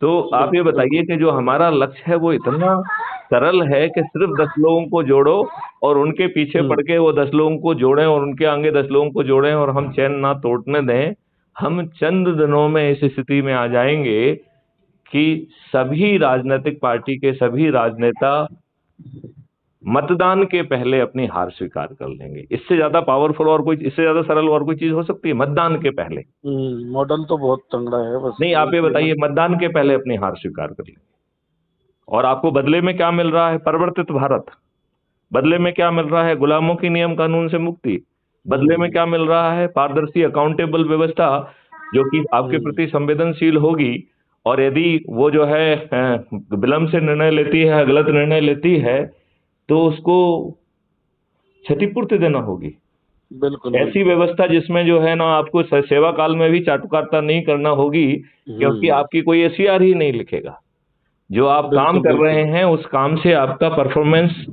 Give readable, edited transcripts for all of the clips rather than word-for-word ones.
तो आप ये बिल्कुल बताइए बिल्कुल। कि जो हमारा लक्ष्य है वो इतना सरल है कि सिर्फ 10 लोगों को जोड़ो और उनके पीछे हम्म। पड़ के वो 10 लोगों को जोड़ें और उनके आगे 10 लोगों को जोड़ें और हम चैन ना तोड़ने दें। हम चंद दिनों में इस स्थिति में आ जाएंगे कि सभी राजनीतिक पार्टी के सभी राजनेता मतदान के पहले अपनी हार स्वीकार कर लेंगे। इससे ज्यादा पावरफुल और कोई, इससे ज्यादा सरल और कोई चीज हो सकती है? मतदान के पहले। मॉडल तो बहुत तंगड़ा है, बस नहीं, आप ये एक ये बताइए, मतदान के पहले अपनी हार स्वीकार कर लेंगे। और आपको बदले में क्या मिल रहा है? परिवर्तित भारत। बदले में क्या मिल रहा है? गुलामों की नियम कानून से मुक्ति। बदले में हम्म क्या मिल रहा है? पारदर्शी अकाउंटेबल व्यवस्था, जो कि आपके हम्म प्रति संवेदनशील होगी। और यदि वो जो है विलंब से निर्णय लेती है, गलत निर्णय लेती है, तो उसको क्षतिपूर्ति देना होगी। बिल्कुल ऐसी बिल्कुल। व्यवस्था जिसमें जो है ना आपको सेवा काल में भी चाटुकारिता नहीं करना होगी, क्योंकि हम्म। आपकी कोई एसीआर ही नहीं लिखेगा। जो आप काम बिल्कुल कर रहे बिल्कुल। हैं उस काम से आपका परफॉर्मेंस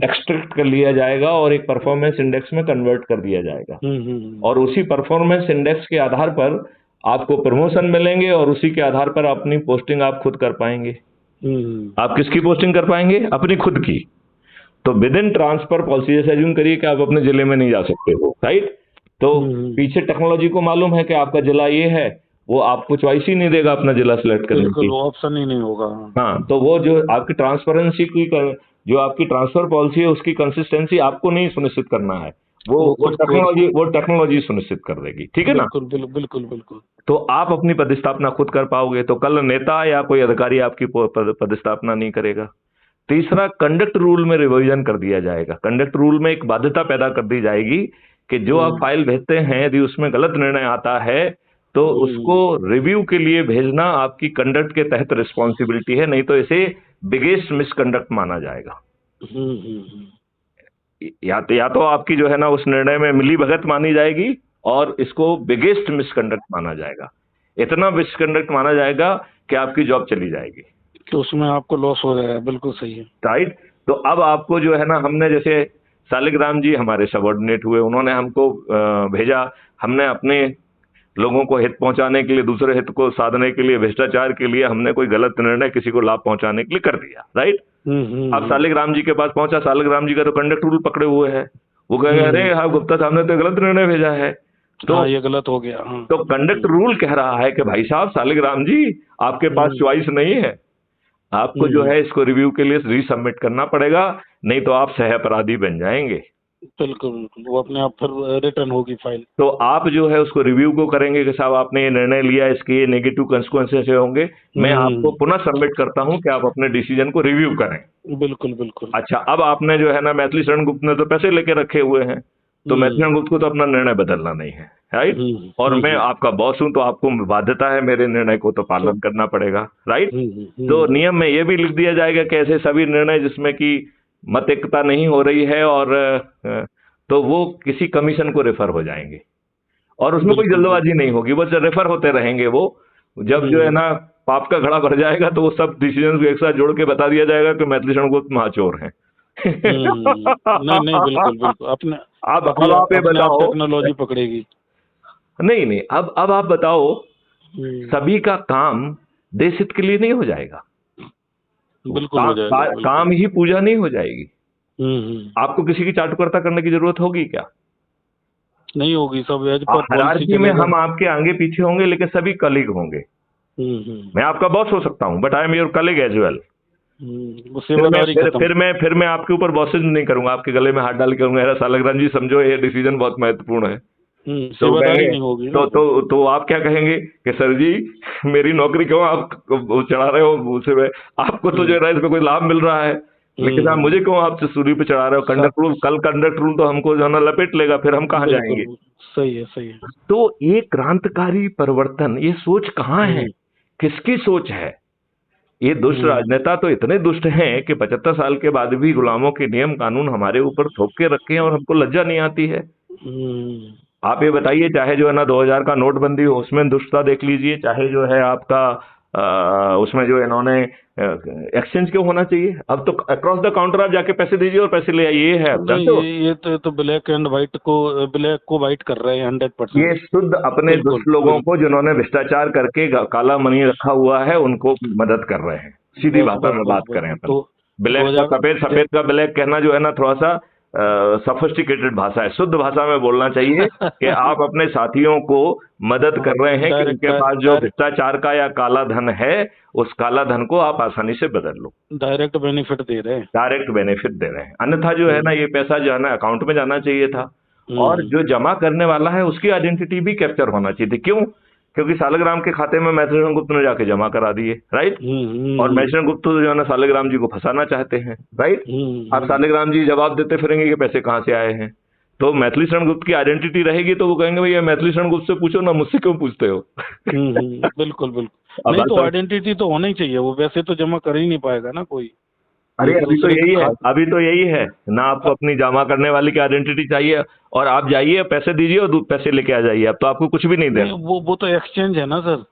एक्सट्रैक्ट कर लिया जाएगा और एक परफॉर्मेंस इंडेक्स में कन्वर्ट कर दिया जाएगा। और उसी परफॉर्मेंस इंडेक्स के आधार पर आपको प्रमोशन मिलेंगे और उसी के आधार पर अपनी पोस्टिंग आप खुद कर पाएंगे। हम्म आप किसकी पोस्टिंग कर पाएंगे? अपनी खुद की। तो विद इन ट्रांसफर पॉलिसी, जैसे एज्यूम करिए कि आप अपने जिले में नहीं जा सकते हो, राइट? तो हम्म। पीछे टेक्नोलॉजी को मालूम है कि आपका जिला ये है, वो आपको चॉइस ही नहीं देगा अपना जिला सिलेक्ट करने बिल्कुल, की। वो ऑप्शन ही नहीं होगा। हाँ, तो वो जो आपकी ट्रांसपेरेंसी की जो आपकी ट्रांसफर पॉलिसी है उसकी कंसिस्टेंसी आपको नहीं सुनिश्चित करना है। वो वो वो खुद खुद। टेक्नोलॉजी सुनिश्चित कर देगी, ठीक है ना? बिल्कुल बिल्कुल बिल्कुल। तो आप अपनी पदस्थापना खुद कर पाओगे, तो कल नेता या कोई अधिकारी आपकी पदस्थापना नहीं करेगा। तीसरा, कंडक्ट रूल में रिवीजन कर दिया जाएगा। कंडक्ट रूल में एक बाध्यता पैदा कर दी जाएगी कि जो आप हम्म फाइल भेजते हैं यदि उसमें गलत निर्णय आता है तो उसको हम्म रिव्यू के लिए भेजना आपकी कंडक्ट के तहत रिस्पॉन्सिबिलिटी है, नहीं तो इसे बिगेस्ट मिसकंडक्ट माना जाएगा। हम्म। या तो आपकी जो है ना उस निर्णय में मिली भगत मानी जाएगी और इसको बिगेस्ट मिसकंडक्ट माना जाएगा। इतना मिसकंडक्ट माना जाएगा कि आपकी जॉब चली जाएगी। तो उसमें आपको लॉस हो जाएगा, बिल्कुल सही है। राइट? तो अब आपको जो है ना, हमने जैसे सालिग्राम जी हमारे सबॉर्डिनेट हुए, उन्होंने हमको भेजा। हमने अपने लोगों को हित पहुंचाने के लिए, दूसरे हित को साधने के लिए, भ्रष्टाचार के लिए हमने कोई गलत निर्णय किसी को लाभ पहुंचाने के लिए कर दिया, राइट? अब हम्म। सालिग्राम जी के पास पहुंचा, सालिग्राम जी का तो कंडक्ट रूल पकड़े हुए है। वो कहेंगे हम्म। अरे हाँ गुप्ता साहब ने तो गलत निर्णय भेजा है। तो हाँ, ये गलत हो गया, हाँ। तो कंडक्ट रूल कह रहा है कि भाई साहब सालिग्राम जी, आपके पास हम्म चॉइस नहीं है, आपको जो हम्म। है इसको रिव्यू के लिए रीसबमिट करना पड़ेगा, नहीं तो आप सह अपराधी बन जाएंगे। बिल्कुल बिल्कुल, वो अपने आप फिर रिटर्न होगी फाइल। तो आप जो है उसको रिव्यू को करेंगे कि साहब आपने ये निर्णय लिया, इसके ये नेगेटिव कंसिक्वेंसेस होंगे, मैं आपको हम्म। पुनः सबमिट करता हूं कि आप अपने डिसीजन को रिव्यू करें। बिल्कुल बिल्कुल। अच्छा, अब आपने जो है ना, मैथिली शरण गुप्त ने तो पैसे लेके रखे हुए हैं, तो मैथिली हम्म शरण गुप्त को तो अपना निर्णय बदलना नहीं है, राइट? और मैं हम्म। आपका बॉस हूं तो आपको बाध्यता है मेरे निर्णय को तो तो पालन करना पड़ेगा, राइट? तो हम्म। नियम में ये भी लिख दिया जाएगा कि ऐसे सभी निर्णय जिसमें कि मत एकता नहीं हो रही है और तो वो किसी कमीशन को रेफर हो जाएंगे और उसमें कोई बिल्कुल जल्दबाजी बिल्कुल। नहीं होगी, बस रेफर होते रहेंगे वो। जब जो है हम्म ना पाप का घड़ा भर जाएगा तो वो सब डिसीजन को एक साथ जोड़ के बता दिया जाएगा कि मैथिली शरण गुप्त महाचोर हैं। नहीं नहीं, बिल्कुल बिल्कुल, अपने अब आप ये अपने आप बताओ। टेक्नोलॉजी पकड़ेगी। नहीं नहीं, अब आप बताओ, हम्म। सभी का काम देश हित के लिए नहीं हो जाएगा। बिल्कुल हो जाएगा, बिल्कुल। काम ही पूजा नहीं हो जाएगी। हम्म। आपको किसी की चाटुकर्ता करने की जरूरत होगी क्या? नहीं होगी, सब एज पर पॉलिसी हायरार्की में चलेगा। हम आपके आगे पीछे होंगे लेकिन सभी कलीग होंगे। हम्म। मैं आपका बॉस हो सकता हूं but I am your colleague as well. वो सेवादारी खत्म। फिर मैं आपके ऊपर बॉसेज नहीं करूंगा, आपके गले में हाथ डाल के कहूंगा अरे सालग्राम जी समझो ये डिसीजन बहुत महत्वपूर्ण है। तो वो सेवादारी कहेंगे, नहीं होगी ना। तो आप क्या कहेंगे कि सर जी मेरी नौकरी क्यों आप चढ़ा रहे हो उसे में, आपको तो जो हम्म है इसमें कोई लाभ मिल रहा है, लेकिन आप हम्म। मुझे क्यों आप सूली पे चढ़ा रहे हो? सा- कंडक्ट रूल, कल कंडक्ट रूल तो हमको जो है ना लपेट लेगा, फिर हम कहाँ जाएंगे? बिल्कुल सही है, सही है। तो ये क्रांतिकारी परिवर्तन, ये सोच कहाँ है? हम्म किसकी सोच है? ये दुष्ट हम्म राजनेता तो इतने दुष्ट हैं कि 75 साल के बाद भी गुलामों के नियम कानून हमारे ऊपर थोप के रखे हैं और हमको लज्जा नहीं आती है। हम्म। आप ये बताइए, चाहे जो है ना 2000 का नोटबंदी हो उसमें दुष्टता देख लीजिए, चाहे जो है आपका उसमें जो इन्होंने एक्सचेंज क्यों होना चाहिए? अब तो अक्रॉस द काउंटर आप जाके पैसे दीजिए और पैसे ले आइए, ये है, आप नहीं, जानते हो? ये तो ब्लैक एंड व्हाइट को, ब्लैक को व्हाइट कर रहे हैं 100%। ये शुद्ध अपने बिल्कुल दुष्ट लोगों को, बिल्कुल। जिन्होंने भ्रष्टाचार करके काला मनी रखा हुआ है, उनको मदद कर रहे हैं। सीधी बस भाषा बस में बस बात बस करें अपन, तो ब्लैक का 2000 सफेद, सफेद का ब्लैक कहना जो है ना, थोड़ा सा सफिस्टिकेटेड भाषा है। शुद्ध भाषा में बोलना चाहिए कि आप अपने साथियों को मदद कर रहे हैं कि डायरेक्ट उनके पास जो डायरेक्ट भ्रष्टाचार का या काला धन है, उस काला धन को आप आसानी से बदल लो, डायरेक्ट बेनिफिट दे रहे हैं। डायरेक्ट बेनिफिट दे रहे हैं। अन्यथा जो है ना, ये पैसा जो है ना अकाउंट में जाना चाहिए था, और हम्म जो जमा करने वाला है उसकी आइडेंटिटी भी कैप्चर होना चाहिए थी। क्यों? क्योंकि सालिग्राम के खाते में मैथिली गुप्त ने जाके जमा करा दिए, राइट? और मैथिली गुप्त तो जो है ना सालिग्राम जी को फंसाना चाहते हैं, राइट? अब सालिग्राम जी जवाब देते फिरेंगे कि पैसे कहाँ से आए हैं, तो मैथिली शरण गुप्त की आइडेंटिटी रहेगी तो वो कहेंगे भैया मैथिली शरण गुप्त से पूछो ना, मुझसे क्यों पूछते हो? बिल्कुल बिल्कुल। अब नहीं तो बात, आइडेंटिटी तो होनी चाहिए, वो वैसे तो जमा कर ही नहीं पाएगा ना कोई। अरे एक अभी तो दूसरे के यही है, खा अभी तो यही है ना, आपको अपनी जमा करने वाले की आइडेंटिटी चाहिए, और आप जाइए पैसे दीजिए और पैसे लेके आ जाइए, अब तो आपको कुछ भी नहीं नहीं, देना। वो तो एक्सचेंज है ना सर।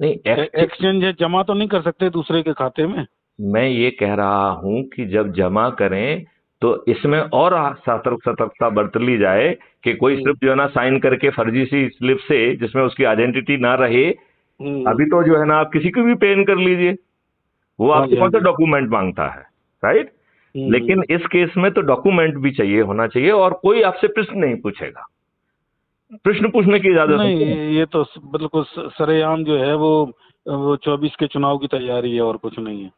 नहीं, एक्सचेंज है, जमा तो नहीं कर सकते दूसरे के खाते में। मैं ये कह रहा हूं कि जब जमा करें तो इसमें और सतर्कता बरत ली जाए कि कोई सिर्फ जो है ना साइन करके फर्जी सी स्लिप से, जिसमें उसकी आइडेंटिटी ना रहे। अभी तो जो है ना आप किसी को भी पेन कर लीजिए, वो हाँ आपसे जी हाँ कौन सा जी। डॉक्यूमेंट मांगता है, राइट? लेकिन इस केस में तो डॉक्यूमेंट भी चाहिए, होना चाहिए, और कोई आपसे प्रश्न नहीं पूछेगा, प्रश्न पूछने की इजाजत नहीं, नहीं है। ये तो बिल्कुल सरेआम जो है वो 24 के चुनाव की तैयारी है और कुछ नहीं है।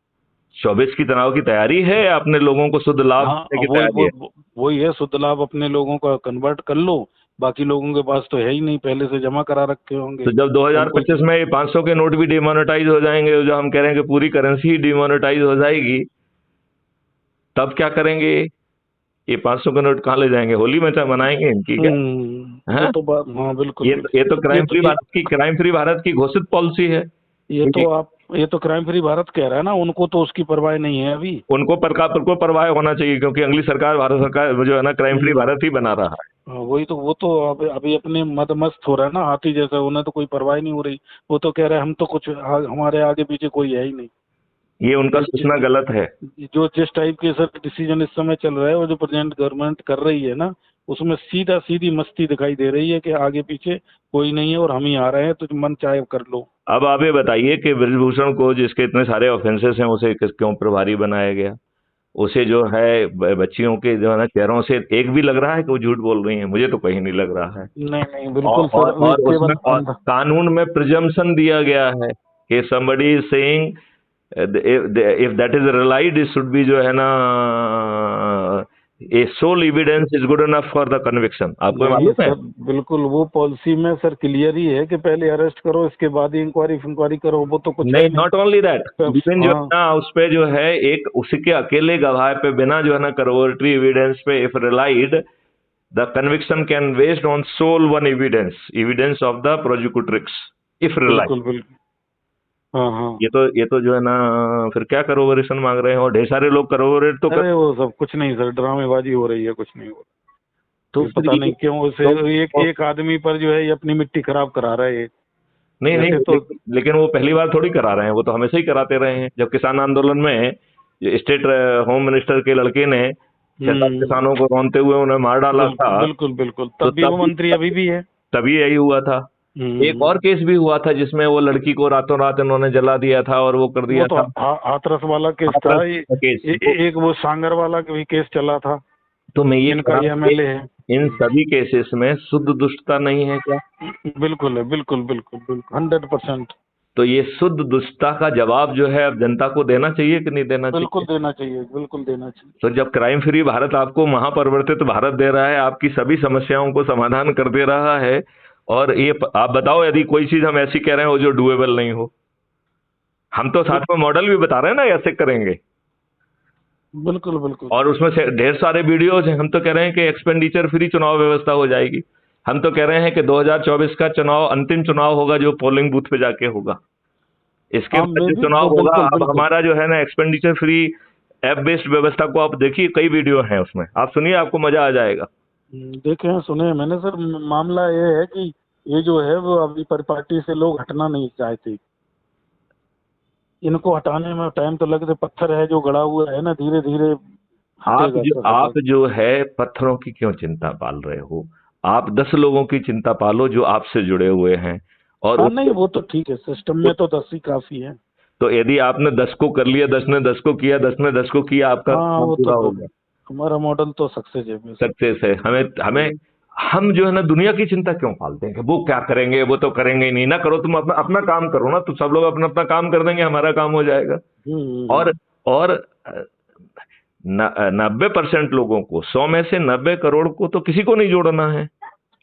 24 की तनाव की तैयारी है, अपने लोगों को शुद्ध लाभ हाँ, देने की वही तैयारी है। वही है, शुद्ध लाभ अपने लोगों का कन्वर्ट कर लो। बाकी लोगों के पास तो है ही नहीं, पहले से जमा करा रखे होंगे तो जब उनको। 2025 में ये 500 के नोट भी डिमोनेटाइज हो जाएंगे, जो हम कह रहे हैं कि पूरी करेंसी ही डिमोनेटाइज हो जाएगी, तब क्या करेंगे? ये 500 के नोट कहाँ ले जाएंगे? होली में चाहे मनाएंगे इनकी क्या? वो हैं? तो बात, हाँ बिल्कुल ये तो बिल्कुल। क्राइम फ्री भारत की घोषित पॉलिसी है। ये तो क्राइम फ्री भारत कह रहा है ना, उनको तो उसकी परवाह नहीं है अभी। उनको परवाह होना चाहिए, क्योंकि अगली सरकार, भारत सरकार जो है ना, क्राइम फ्री भारत ही बना रहा है। हाँ, वही तो, वो तो अभी अपने मद मस्त हो रहा है ना, हाथी जैसा। उन्हें तो कोई परवाह नहीं हो रही। वो तो कह रहे हैं हम तो कुछ हमारे आगे पीछे कोई है ही नहीं। ये उनका सोचना गलत है। जो जिस टाइप के सर डिसीजन इस समय चल रहा है, वो जो प्रेजेंट गवर्नमेंट कर रही है ना, उसमें सीधा सीधी मस्ती दिखाई दे रही है कि आगे पीछे कोई नहीं है और हम ही आ रहे हैं, तो मन चाहे कर लो। अब आप ये बताइए कि ब्रजभूषण को, जिसके इतने सारे ऑफेंसेस हैं, उसे क्यों प्रभारी बनाया गया? उसे जो है बच्चियों के जो है ना चेहरों से एक भी लग रहा है कि वो झूठ बोल रही हैं? मुझे तो कहीं नहीं लग रहा है। नहीं नहीं, बिल्कुल सर, और केवल उसमें और कानून में प्रिजम्पशन दिया गया है कि somebody is saying if that is realized, it should be जो है ना a sole evidence is good enough for the conviction। आपको नहीं मालूम है? सर, बिल्कुल वो पॉलिसी में सर क्लियर ही है कि पहले अरेस्ट करो, इसके बाद ही इंक्वायरी करो। वो तो कुछ है नहीं, नहीं। नॉट ओनली दैट, इवन जो है हाँ, ना उस पे जो है एक उसके अकेले गवाह पे, बिना जो है ना corroboratory एविडेंस पे, if relied, the conviction can based on sole one evidence of the prosecutrix, if relied. बिल्कुल बिल्कुल। हाँ हाँ। ये तो जो है ना, फिर क्या करोबोरेशन मांग रहे हैं? और ढेर सारे लोग करोबोरेट तो अरे वो सब कुछ नहीं सर, ड्रामेबाजी हो रही है, कुछ नहीं हो रहा। तो ये फिर पता नहीं क्यों उसे तो एक आदमी पर जो है ये अपनी मिट्टी खराब करा रहा है ये। नहीं नहीं, वैसे तो लेकिन वो पहली बार थोड़ी करा रहे हैं, वो तो हमेशा ही कराते रहे हैं। जब किसान आंदोलन में स्टेट होम मिनिस्टर के लड़के ने 6-7 किसानों को रौंदते हुए उन्हें मार डाला था, बिल्कुल बिल्कुल, तो तब भी वो मंत्री अभी भी है। तभी यही हुआ था। एक और केस भी हुआ था जिसमें वो लड़की को रातों रात इन्होंने जला दिया था और वो कर दिया वो तो था। हाथरस वाला केस था। केस एक वो सांगर वाला भी केस चला था, तो मैं ये इनका एमएलए है। इन सभी केसेस में शुद्ध दुष्टता नहीं है क्या? बिल्कुल है, बिल्कुल बिल्कुल बिल्कुल 100%। तो ये शुद्ध दुष्टता का जवाब जो है अब जनता को देना चाहिए कि नहीं देना चाहिए? बिल्कुल देना चाहिए, बिल्कुल देना चाहिए। तो जब क्राइम फ्री भारत आपको महापरिवर्तित भारत दे रहा है, आपकी सभी समस्याओं को समाधान कर दे रहा है, और ये आप बताओ यदि कोई चीज हम ऐसी कह रहे हो जो डुएबल नहीं हो, हम तो साथ में मॉडल भी बता रहे हैं ना ऐसे करेंगे, बिल्कुल बिल्कुल। और उसमें से ढेर सारे वीडियोज हैं। हम तो कह रहे हैं कि एक्सपेंडिचर फ्री चुनाव व्यवस्था हो जाएगी। हम तो कह रहे हैं कि 2024 का चुनाव अंतिम चुनाव होगा जो पोलिंग बूथ पे जाके होगा। इसके बाद जो चुनाव होगा, अब हमारा जो है ना एक्सपेंडिचर फ्री ऐप बेस्ड व्यवस्था को आप देखिए, कई वीडियो हैं उसमें, आप सुनिए, आपको मजा आ जाएगा। देखे हैं, सुने हैं मैंने सर। मामला ये है कि ये जो है वो अभी पर पार्टी से लोग हटना नहीं चाहते। इनको हटाने में टाइम तो लगते, पत्थर है जो गड़ा हुआ है ना, धीरे धीरे हटेगा सर, आप हटेगा। जो है पत्थरों की क्यों चिंता पाल रहे हो? आप 10 लोगों की चिंता पालो जो आपसे जुड़े हुए हैं, और हाँ नहीं, उसको वो तो ठीक है, सिस्टम में तो 10 ही काफी है। तो यदि आपने 10 को कर लिया, 10 ने 10 को किया, 10 ने 10 को किया, आपका हाँ काम वो तो पूरा हो गया, हमारा मॉडल तो सक्सेस है सर। सक्सेस है। हमें हमें हम जो है ना दुनिया की चिंता क्यों पालते हैं कि वो क्या करेंगे, वो तो करेंगे ही नहीं। ना करो, तुम अपना अपना काम करो ना, तो सब लोग अपना अपना काम कर देंगे, हमारा काम हो जाएगा। और हम्म। और 90% लोगों को, 100 में से 90 करोड़ को तो किसी को नहीं जोड़ना है,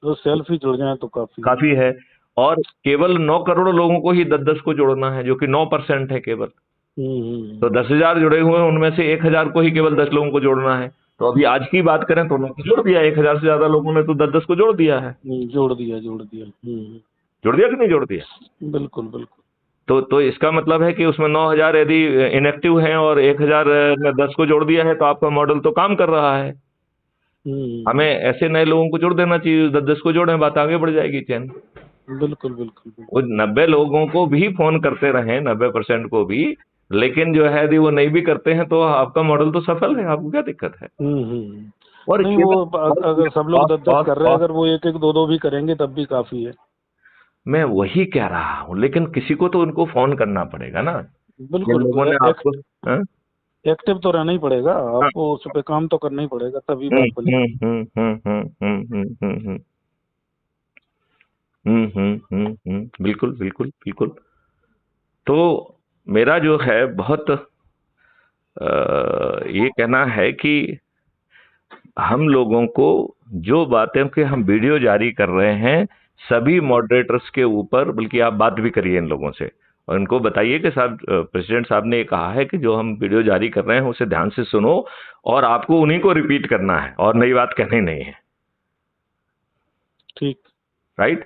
तो सेल्फ ही जुड़ जाए तो काफी है। काफी है। और केवल 9 करोड़ लोगों को ही 10-10 को जोड़ना है, जो कि 9% है केवल। तो हम्म। 10,000 जुड़े हुए हैं, उनमें से 1,000 को ही केवल 10 लोगों को जोड़ना है। तो अभी आज की बात करें तो उन्होंने जोड़ दिया, 1,000 से ज्यादा लोगों ने तो 10-10 को जोड़ दिया है। जोड़ दिया, जोड़ दिया। जोड़ दिया कि नहीं जोड़ दिया? बिल्कुल बिल्कुल। तो इसका मतलब है कि उसमें 9,000 यदि इनएक्टिव हैं और 1,000 ने 10 को जोड़ दिया है, तो आपका मॉडल तो काम कर रहा है। हमें ऐसे नए लोगों को जोड़ देना चाहिए, 10-10 को जोड़ें, बात आगे बढ़ जाएगी चैन। बिल्कुल बिल्कुल वो बिल्कुल। 90 लोगों को भी फोन करते रहें, 90% को भी, लेकिन जो है यदि वो नहीं भी करते हैं तो आपका मॉडल तो सफल है, आपको क्या दिक्कत है? और नहीं वो केवल अगर सब लोग 10-10 और कर रहे हैं, अगर वो 1-1 2-2 भी करेंगे तब भी काफी है। मैं वही कह रहा हूँ, लेकिन किसी को तो उनको फोन करना पड़ेगा ना, जिन बिल्कुल। लोगों ने आपको। हाँ? एक्टिव तो रहना ही पड़ेगा हाँ। आपको, उस पे काम तो करना ही पड़ेगा, तभी हम्म बात हम्म बनेगी। हम्म हम्म हम्म हम्म हम्म हम्म हम्म बिल्कुल बिल्कुल बिल्कुल। तो मेरा जो है बहुत ये कहना है कि हम लोगों को जो बातें कि हम वीडियो जारी कर रहे हैं सभी मॉडरेटर्स के ऊपर, बल्कि आप बात भी करिए इन लोगों से और इनको बताइए कि साहब, प्रेसिडेंट साहब ने ये कहा है कि जो हम वीडियो जारी कर रहे हैं उसे ध्यान से सुनो, और आपको उन्हीं को रिपीट करना है और नई बात कहनी नहीं है। ठीक। राइट।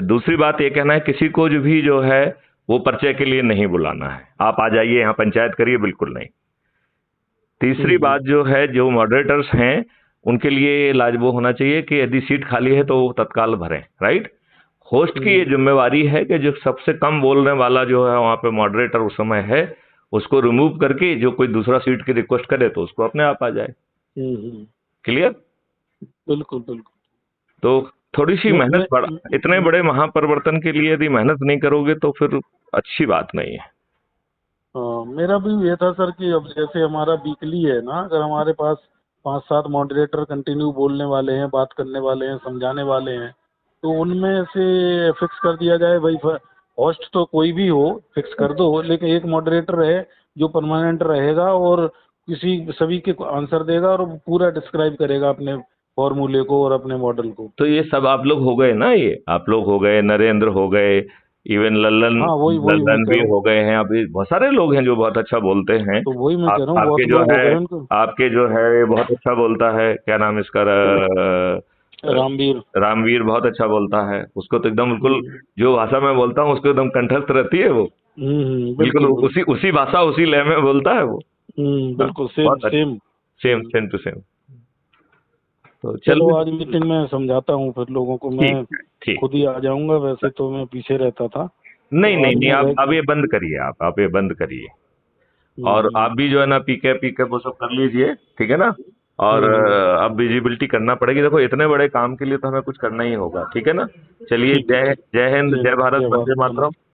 दूसरी बात ये कहना है किसी को जो भी जो है वो पर्चे के लिए नहीं बुलाना है, आप आ जाइए यहाँ पंचायत करिए, बिल्कुल नहीं। तीसरी बात जो है, जो मॉडरेटर्स हैं उनके लिए लाजवाब होना चाहिए कि यदि सीट खाली है तो वो तत्काल भरें। राइट। होस्ट की ये जिम्मेवारी है कि जो सबसे कम बोलने वाला जो है वहां पे मॉडरेटर उस समय है, उसको रिमूव करके जो कोई दूसरा सीट की रिक्वेस्ट करे तो उसको अपने आप आ जाए। क्लियर? बिल्कुल बिल्कुल। तो थोड़ी सी मैं, मेहनत, बड़ा इतने बड़े महापरिवर्तन के लिए यदि मेहनत नहीं करोगे तो फिर अच्छी बात नहीं है। मेरा भी ये था सर कि अब जैसे हमारा वीकली है ना, अगर हमारे पास 5-7 मॉडरेटर कंटिन्यू बोलने वाले हैं, बात करने वाले हैं, समझाने वाले हैं, तो उनमें से फिक्स कर दिया जाए भाई, होस्ट तो कोई भी हो फिक्स कर दो, लेकिन एक मॉडरेटर है जो परमानेंट रहेगा और किसी सभी के आंसर देगा और पूरा डिस्क्राइब करेगा अपने फॉर्मूले को और अपने मॉडल को। तो ये सब आप लोग हो गए ना, ये आप लोग हो गए, नरेंद्र हो गए, इवन लल्लन, हाँ वही वही मैं लल्लन कह भी रहा हूँ। हो गए हैं। अभी बहुत सारे लोग हैं जो बहुत अच्छा बोलते हैं। तो वही मैं कह रहा हूँ, आपके बहुत जो लोग हो है, गए उनको। आपके जो है ये बहुत अच्छा बोलता है, क्या नाम इसका, रामवीर। रामवीर बहुत अच्छा बोलता है। उसको तो एकदम बिल्कुल हम्म जो भाषा में बोलता हूँ उसको एकदम कंठस्थ रहती है वो, बिल्कुल बिल्कुल उसी बिल्कुल। उसी भाषा उसी लय में बोलता है वो। हाँ, बिल्कुल सेम बहुत अच्छा। Same. Same same to same. तो चलो चलिए। आज मीटिंग में समझाता हूँ फिर लोगों को, मैं ठीक है, ठीक। खुद ही आ जाऊंगा, वैसे तो मैं पीछे रहता था, नहीं तो नहीं आज नहीं, मैं आप रह अब गया। ये बंद करिए, आप ये बंद करिए। और आप हम्म भी जो है ना पीके पीके वो सब कर लीजिए, ठीक है ना। और हम्म। अब विजिबिलिटी करना पड़ेगी, देखो इतने बड़े काम के लिए तो हमें कुछ करना ही होगा, ठीक है ना। चलिए, ठीक है, जय ठीक। जय हिंद, जय भारत, जय वंदे भारत। मातरम।